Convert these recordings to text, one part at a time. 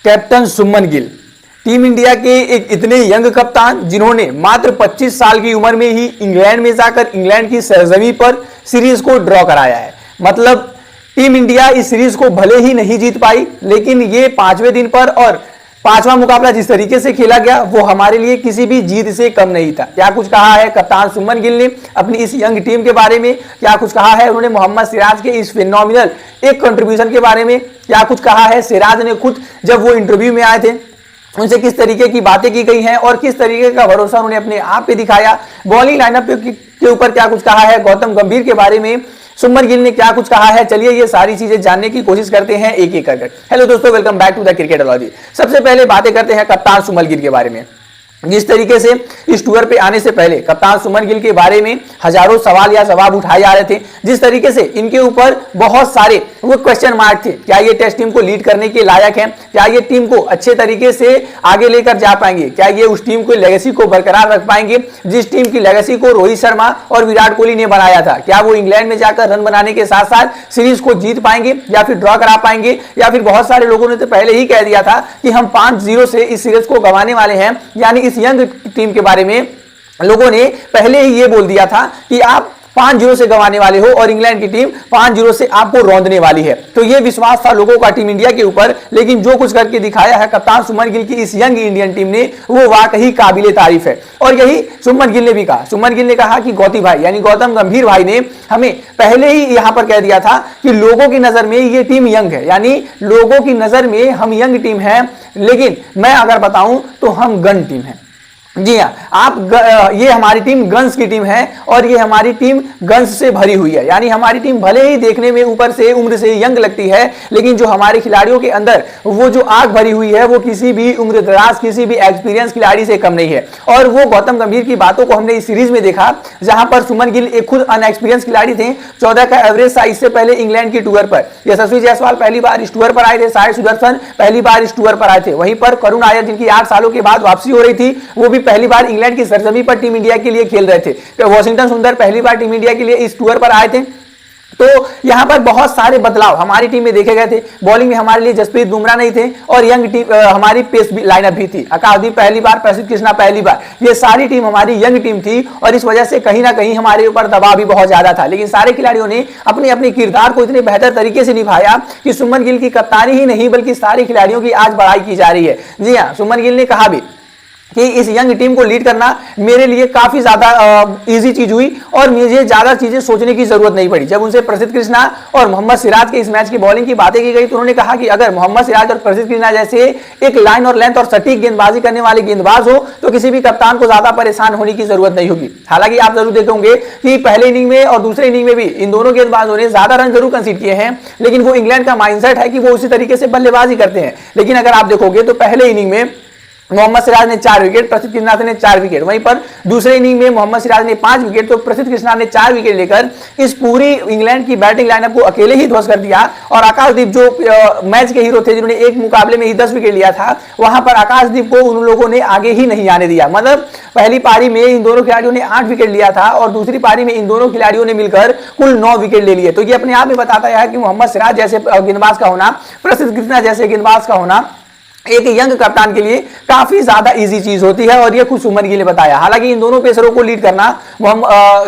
Captain सुमन Gill, team India के एक इतने यंग कप्तान जिन्होंने मात्र 25 साल की उम्र में ही इंग्लैंड में जाकर इंग्लैंड की सरजमी पर सीरीज को ड्रॉ कराया है। मतलब टीम इंडिया इस सीरीज को भले ही नहीं जीत पाई, लेकिन ये 5वें दिन पर और 5वां मुकाबला जिस तरीके से खेला गया वो हमारे लिए किसी भी जीत से कम नहीं था। क्या कुछ कहा है कप्तान सुमन गिल ने अपनी इस यंग टीम के बारे में, क्या कुछ कहा है उन्होंने मोहम्मद सिराज के इस फिनोमिनल एक कंट्रीब्यूशन के बारे में, क्या कुछ कहा है सिराज ने खुद जब वो इंटरव्यू में आए थे उनसे किस तरीके की बातें की गई हैं और किस तरीके का भरोसा उन्होंने अपने आप पे दिखाया, बॉलिंग लाइनअप के ऊपर क्या कुछ कहा है, गौतम गंभीर के बारे में सुमन गिल ने क्या कुछ कहा है। चलिए ये सारी चीजें जानने की कोशिश करते हैं एक एक करके। हेलो दोस्तों, वेलकम बैक टू द क्रिकेटोलॉजी। सबसे पहले बातें करते हैं कप्तान सुमन गिल के बारे में। जिस तरीके से इस टूर पे आने से पहले कप्तान सुमन गिल के बारे में हजारों सवाल या जवाब उठाए जा रहे थे, जिस तरीके से इनके ऊपर बहुत सारे वो क्वेश्चन मार्क थे। क्या ये टेस्ट टीम को लीड करने के लायक हैं? क्या ये टीम को अच्छे तरीके से आगे लेकर जा पाएंगे? क्या ये उस टीम को लेगेसी को बरकरार रख पाएंगे जिस टीम की लेगेसी को रोहित शर्मा और विराट कोहली ने बनाया था? क्या वो इंग्लैंड में जाकर रन बनाने के साथ साथ सीरीज को जीत पाएंगे या फिर ड्रॉ करा पाएंगे? या फिर बहुत सारे लोगों ने तो पहले ही कह दिया था कि हम 5-0 से इस सीरीज को गंवाने वाले हैं। यानी इस यंग टीम के बारे में लोगों ने पहले ही ये बोल दिया था कि आप 5-0 से गंवाने वाले हो और इंग्लैंड की टीम 5-0 से आपको रौंदने वाली है। तो ये विश्वास था लोगों का टीम इंडिया के ऊपर, लेकिन जो कुछ करके दिखाया है कप्तान सुमन गिल की इस यंग इंडियन टीम ने वो वाकई काबिले तारीफ है। और यही सुमन गिल ने भी कहा। सुमन गिल ने कहा कि गौती भाई यानी गौतम गंभीर भाई ने हमें पहले ही यहां पर कह दिया था कि लोगों की नजर में ये टीम यंग है, यानी लोगों की नजर में हम यंग टीम है, लेकिन मैं अगर बताऊं तो हम गन टीम है। जी हाँ, ये हमारी टीम गन्स की टीम है और ये हमारी टीम गन्स से भरी हुई है। यानी हमारी टीम भले ही देखने में ऊपर से उम्र से यंग लगती है, लेकिन जो हमारे खिलाड़ियों के अंदर वो जो आग भरी हुई है वो किसी भी उम्र दराज किसी भी एक्सपीरियंस खिलाड़ी से कम नहीं है। और वो गौतम गंभीर की बातों को हमने इस सीरीज में देखा, जहां पर सुमन गिल एक खुद अनएक्सपीरियंस खिलाड़ी थे। 14 का एवरेज था इससे पहले इंग्लैंड की टूर पर। यशस्वी जायसवाल पहली बार इस टूर पर आए थे, साई सुदर्शन पहली बार इस टूर पर आए थे। वहीं पर करुण नायर जिनकी 8 सालों के बाद वापसी हो रही थी, वो भी पहली बार इंग्लैंड की सरजमी पर टीम इंडिया के लिए खेल रहे थे। वॉशिंगटन सुंदर पहली बार टीम इंडिया के लिए इस टूर पर आए थे। तो यहां पर बहुत सारे बदलाव हमारी टीम में देखे गए थे। बॉलिंग में हमारे लिए जसप्रीत बुमराह नहीं थे और यंग टीम हमारी पेस लाइनअप भी थी। आकाशदीप पहली बार, प्रसिद्ध कृष्णा पहली बार, ये सारी टीम हमारी यंग टीम थी और इस वजह से कहीं ना कहीं हमारे ऊपर दबाव भी बहुत ज्यादा था। लेकिन सारे खिलाड़ियों ने अपने अपने किरदार को इतने बेहतर तरीके से निभाया कि सुमन गिल की कप्तानी ही नहीं बल्कि सारे खिलाड़ियों की आज बड़ाई की जा रही है। जी हाँ, सुमन गिल ने कहा भी कि इस यंग टीम को लीड करना मेरे लिए काफी ज्यादा इजी चीज हुई और मुझे ज्यादा चीजें सोचने की जरूरत नहीं पड़ी। जब उनसे प्रसिद्ध कृष्णा और मोहम्मद सिराज के इस मैच की बॉलिंग की बातें की गई तो उन्होंने कहा कि अगर मोहम्मद सिराज और प्रसिद्ध कृष्णा जैसे एक लाइन और लेंथ और सटीक गेंदबाजी करने वाले गेंदबाज हो तो किसी भी कप्तान को ज्यादा परेशान होने की जरूरत नहीं होगी। हालांकि आप जरूर देखेंगे कि पहले इनिंग में और दूसरे इनिंग में भी इन दोनों गेंदबाजों ने ज्यादा रन जरूर कंसीड किए हैं, लेकिन वो इंग्लैंड का माइंडसेट है कि वो उसी तरीके से बल्लेबाजी करते हैं। लेकिन अगर आप देखोगे तो पहले इनिंग में मोहम्मद सिराज ने 4 विकेट, प्रसिद्ध कृष्णा ने 4 विकेट, वहीं पर दूसरे इनिंग में मोहम्मद सिराज ने 5 विकेट तो प्रसिद्ध कृष्णा ने 4 विकेट लेकर इस पूरी इंग्लैंड की बैटिंग लाइनअप को अकेले ही ध्वस्त कर दिया। और आकाशदीप जो मैच के हीरो थे जिन्होंने एक मुकाबले में ही 10 विकेट लिया था, वहां पर आकाशदीप को उन लोगों ने आगे ही नहीं आने दिया। मतलब पहली पारी में इन दोनों खिलाड़ियों ने 8 विकेट लिया था और दूसरी पारी में इन दोनों खिलाड़ियों ने मिलकर कुल 9 विकेट ले लिए। तो ये अपने आप में बताता है कि मोहम्मद सिराज जैसे गेंदबाज का होना, प्रसिद्ध कृष्णा जैसे गेंदबाज का होना एक यंग कप्तान के लिए काफी ज्यादा इजी चीज होती है और ये खुद सुमन गिल ने बताया। हालांकि इन दोनों पेसरों को लीड करना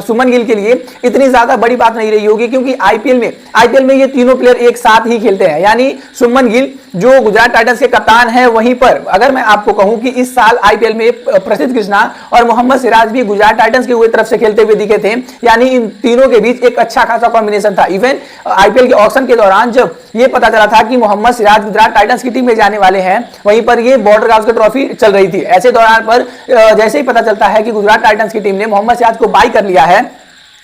सुमन गिल के लिए इतनी ज्यादा बड़ी बात नहीं रही होगी, क्योंकि आईपीएल में ये तीनों प्लेयर एक साथ ही खेलते हैं। यानी सुमन गिल जो गुजरात टाइटंस के कप्तान है, वहीं पर अगर मैं आपको कहूं कि इस साल आईपीएल में प्रसिद्ध कृष्णा और मोहम्मद सिराज भी गुजरात टाइटंस की तरफ से खेलते हुए दिखे थे। यानी इन तीनों के बीच एक अच्छा खासा कॉम्बिनेशन था। इवन आईपीएल के ऑक्शन के दौरान जब ये पता चला था कि मोहम्मद सिराज गुजरात टाइटंस की टीम में जाने वाले हैं, वहीं पर ये बॉर्डर गावस्कर ट्रॉफी चल रही थी। ऐसे दौरान पर जैसे ही पता चलता है कि गुजरात टाइटंस की टीम ने मोहम्मद सिराज को बाय कर लिया है,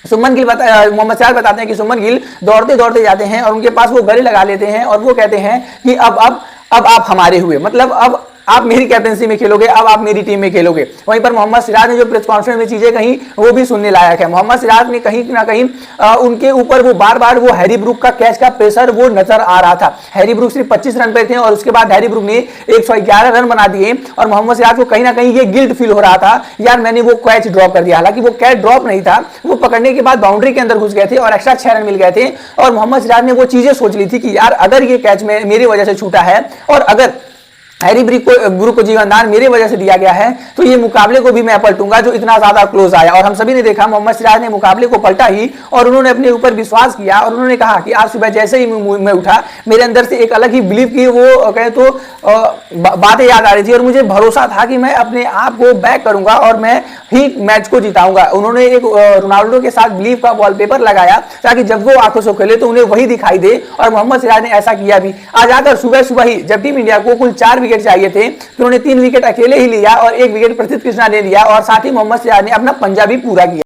मोहम्मद सिराज बताते हैं कि सुमन गिल दौड़ते दौड़ते जाते हैं और उनके पास वो गले लगा लेते हैं और वो कहते हैं कि अब आप हमारे हुए, मतलब अब आप मेरी कैप्टनसी में खेलोगे, अब आप मेरी टीम में खेलोगे। वहीं पर मोहम्मद सिराज ने जो प्रेस कॉन्फ्रेंस में चीजें कही वो भी सुनने लायक है। मोहम्मद सिराज ने कहीं ना कहीं उनके ऊपर वो बार बार वो हैरी ब्रूक का कैच का प्रेशर वो नजर आ रहा था। हैरी ब्रूक सिर्फ 25 रन पे थे और उसके बाद हैरी ब्रूक ने 111 रन बना दिए और मोहम्मद सिराज को कहीं ना कहीं ये गिल्ट फील हो रहा था, यार मैंने वो कैच ड्रॉप कर दिया। हालांकि वो कैच ड्रॉप नहीं था, वो पकड़ने के बाद बाउंड्री के अंदर घुस गए थे और एक्स्ट्रा 6 रन मिल गए थे। और मोहम्मद सिराज ने वो चीजें सोच ली थी कि यार अगर ये कैच मेरी वजह से छूटा है और अगर हैरी ब्रूक को जीवनदान मेरे वजह से दिया गया है, तो ये मुकाबले को भी मैं पलटूंगा जो इतना ज्यादा क्लोज आया। और हम सभी ने देखा मोहम्मद सिराज ने मुकाबले को पलटा ही और उन्होंने अपने ऊपर विश्वास किया और उन्होंने कहा कि आज सुबह जैसे ही मैं उठा मेरे अंदर से एक अलग ही बिलीव की वो कहे तो बातें याद आ रही थी और मुझे भरोसा था कि मैं अपने आप को बैक करूंगा और मैं ही मैच को जिताऊंगा। उन्होंने एक रोनाल्डो के साथ बिलीव का वॉलपेपर लगाया ताकि जब वो आंखों से खेले तो उन्हें वही दिखाई दे, और मोहम्मद सिराज ने ऐसा किया भी। आज आकर सुबह सुबह ही जब टीम इंडिया को कुल 4 विकेट चाहिए थे तो उन्होंने 3 विकेट अकेले ही लिया और 1 विकेट प्रसिद्ध कृष्णा ने लिया और साथ ही मोहम्मद सिराज ने अपना पंजा भी पूरा किया।